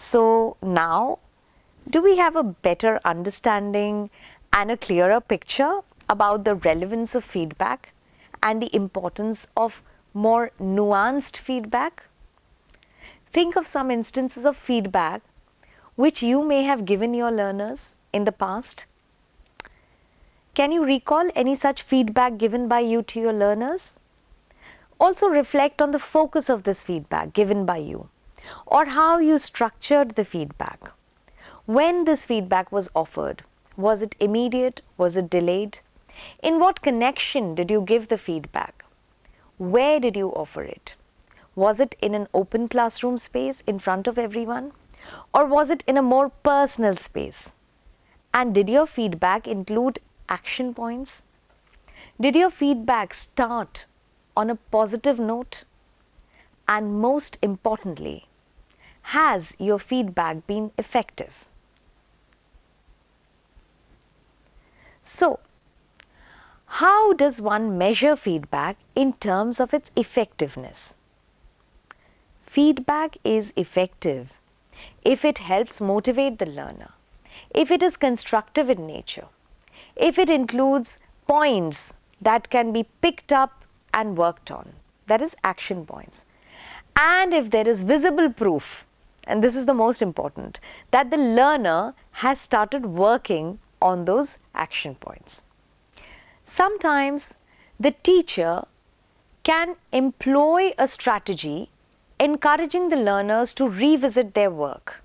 So now, do we have a better understanding and a clearer picture about the relevance of feedback and the importance of more nuanced feedback? Think of some instances of feedback which you may have given your learners in the past. Can you recall any such feedback given by you to your learners? Also reflect on the focus of this feedback given by you, or how you structured the feedback. When this feedback was offered, was it immediate? Was it delayed? In what connection did you give the feedback? Where did you offer it? Was it in an open classroom space in front of everyone? Or was it in a more personal space? And did your feedback include action points? Did your feedback start on a positive note? And most importantly, has your feedback been effective? So, how does one measure feedback in terms of its effectiveness? Feedback is effective if it helps motivate the learner, if it is constructive in nature, if it includes points that can be picked up and worked on, that is action points, and if there is visible proof, and this is the most important, that the learner has started working on those action points. Sometimes the teacher can employ a strategy encouraging the learners to revisit their work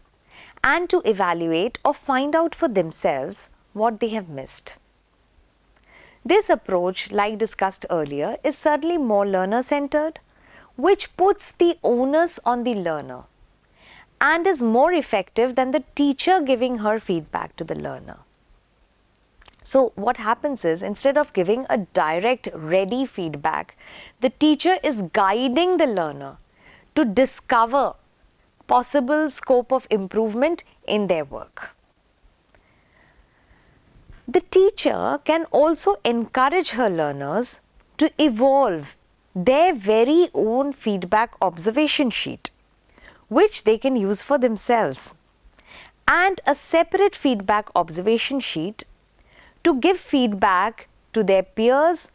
and to evaluate or find out for themselves what they have missed. This approach, like discussed earlier, is certainly more learner-centered, which puts the onus on the learner and is more effective than the teacher giving her feedback to the learner. So what happens is, instead of giving a direct, ready feedback, the teacher is guiding the learner to discover possible scope of improvement in their work. The teacher can also encourage her learners to evolve their very own feedback observation sheet, which they can use for themselves, and a separate feedback observation sheet to give feedback to their peers,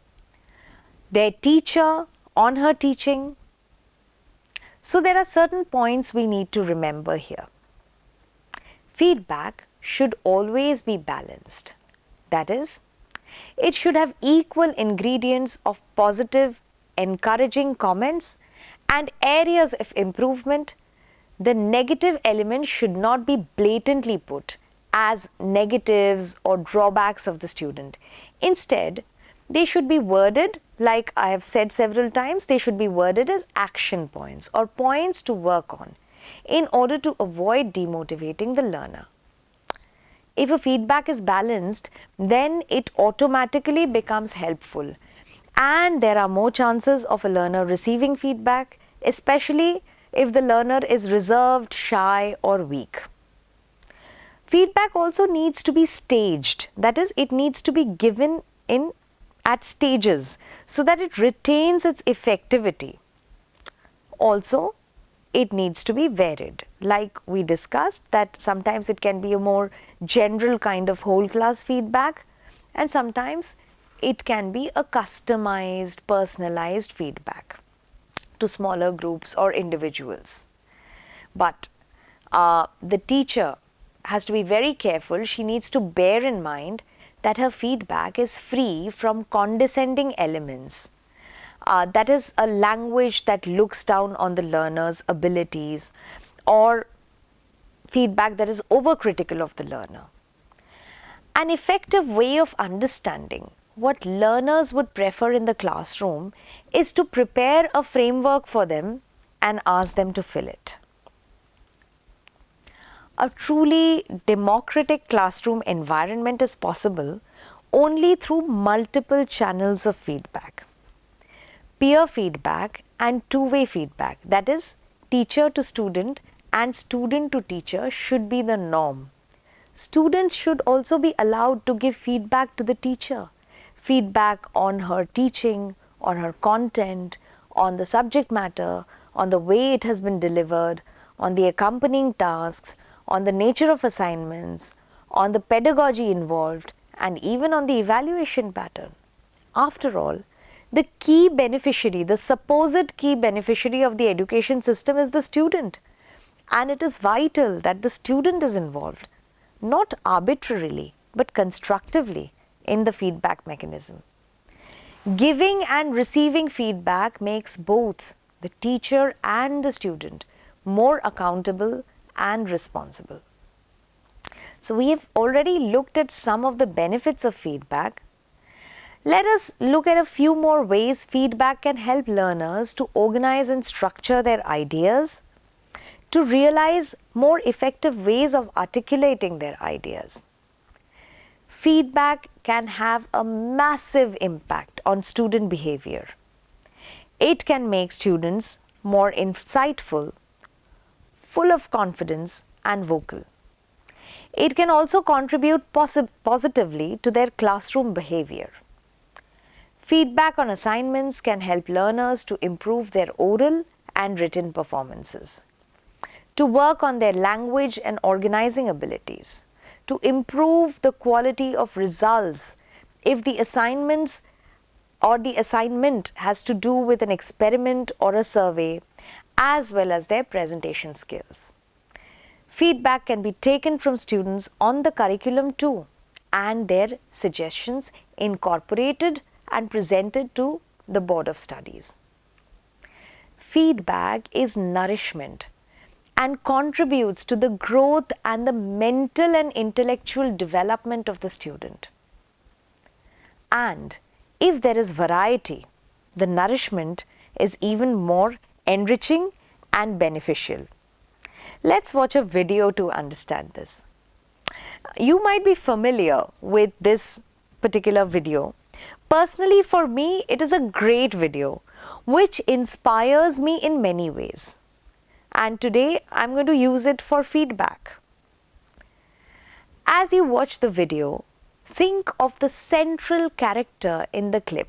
their teacher on her teaching. So there are certain points we need to remember here. Feedback should always be balanced. That is, it should have equal ingredients of positive, encouraging comments and areas of improvement. The negative elements should not be blatantly put as negatives or drawbacks of the student. Instead, they should be worded, like I have said several times, they should be worded as action points or points to work on in order to avoid demotivating the learner. If a feedback is balanced, then it automatically becomes helpful and there are more chances of a learner receiving feedback, especially if the learner is reserved, shy or weak. Feedback also needs to be staged, that is, it needs to be given at stages so that it retains its effectivity. Also, it needs to be varied, like we discussed, that sometimes it can be a more general kind of whole class feedback and sometimes it can be a customized, personalized feedback to smaller groups or individuals. But the teacher has to be very careful. She needs to bear in mind that her feedback is free from condescending elements. That is a language that looks down on the learner's abilities or feedback that is overcritical of the learner. An effective way of understanding what learners would prefer in the classroom is to prepare a framework for them and ask them to fill it. A truly democratic classroom environment is possible only through multiple channels of feedback. Peer feedback and two-way feedback, that is, teacher to student and student to teacher, should be the norm. Students should also be allowed to give feedback to the teacher, feedback on her teaching, on her content, on the subject matter, on the way it has been delivered, on the accompanying tasks, on the nature of assignments, on the pedagogy involved, and even on the evaluation pattern. After all, the key beneficiary, the supposed key beneficiary of the education system is the student. And it is vital that the student is involved, not arbitrarily, but constructively in the feedback mechanism. Giving and receiving feedback makes both the teacher and the student more accountable and responsible. So we have already looked at some of the benefits of feedback. Let us look at a few more ways feedback can help learners to organize and structure their ideas, to realize more effective ways of articulating their ideas. Feedback can have a massive impact on student behavior. It can make students more insightful, full of confidence, and vocal. It can also contribute positively to their classroom behavior. Feedback on assignments can help learners to improve their oral and written performances, to work on their language and organizing abilities, to improve the quality of results if the assignments or the assignment has to do with an experiment or a survey, as well as their presentation skills. Feedback can be taken from students on the curriculum too, and their suggestions incorporated and presented to the Board of Studies. Feedback is nourishment and contributes to the growth and the mental and intellectual development of the student. And if there is variety, the nourishment is even more enriching and beneficial. Let's watch a video to understand this. You might be familiar with this particular video. Personally, for me, it is a great video which inspires me in many ways. And today, I'm going to use it for feedback. As you watch the video, think of the central character in the clip.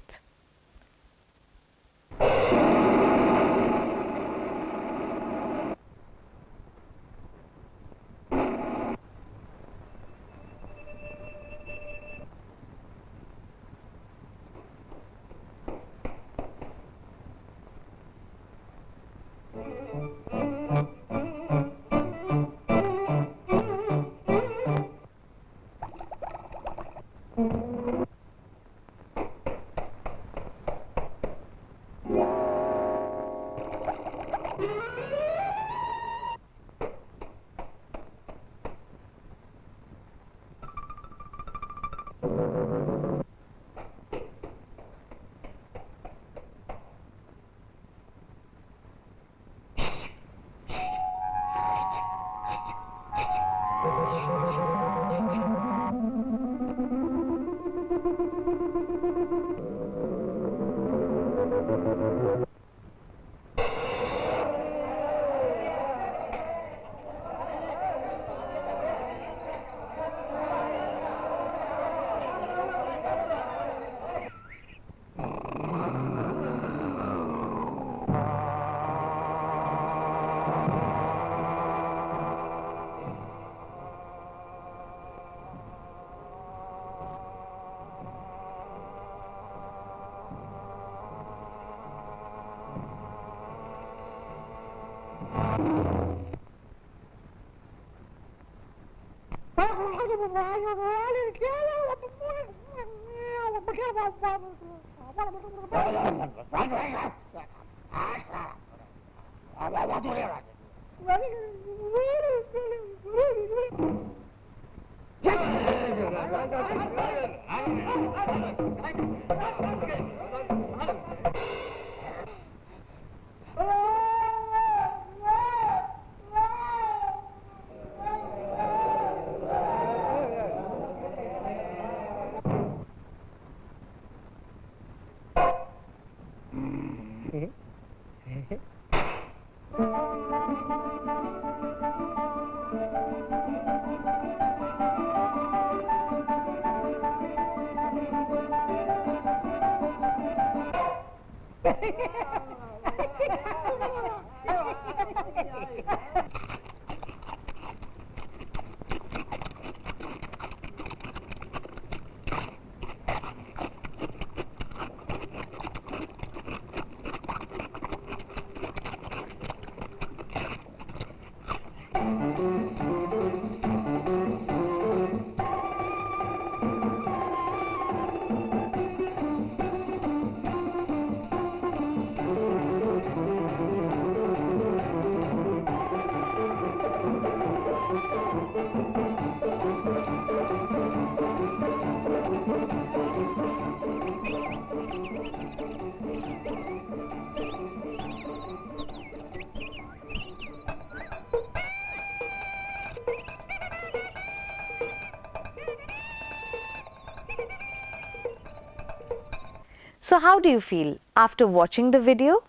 So how do you feel after watching the video?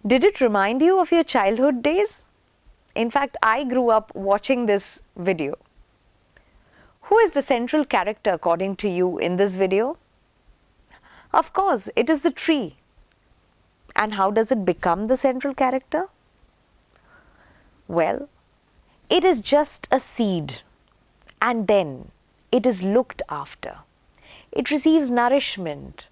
Did it remind you of your childhood days? In fact, I grew up watching this video. Who is the central character according to you in this video? Of course, it is the tree. And how does it become the central character? Well, it is just a seed, and then it is looked after. It receives nourishment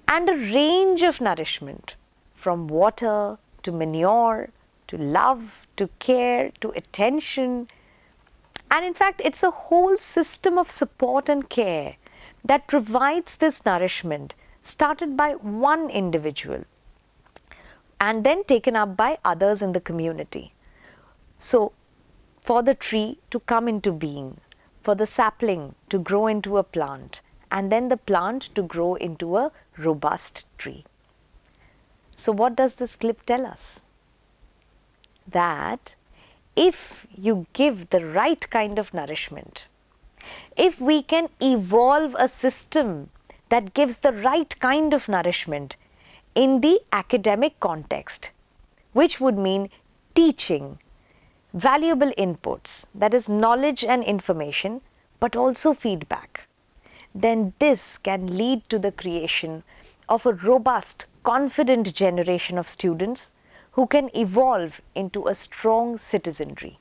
and a range of nourishment, from water to manure to love to care to attention. And in fact, it's a whole system of support and care that provides this nourishment, started by one individual and then taken up by others in the community. So, for the tree to come into being, for the sapling to grow into a plant, and then the plant to grow into a robust tree. So, what does this clip tell us? That if you give the right kind of nourishment, if we can evolve a system that gives the right kind of nourishment in the academic context, which would mean teaching, valuable inputs, that is knowledge and information, but also feedback, then this can lead to the creation of a robust, confident generation of students who can evolve into a strong citizenry.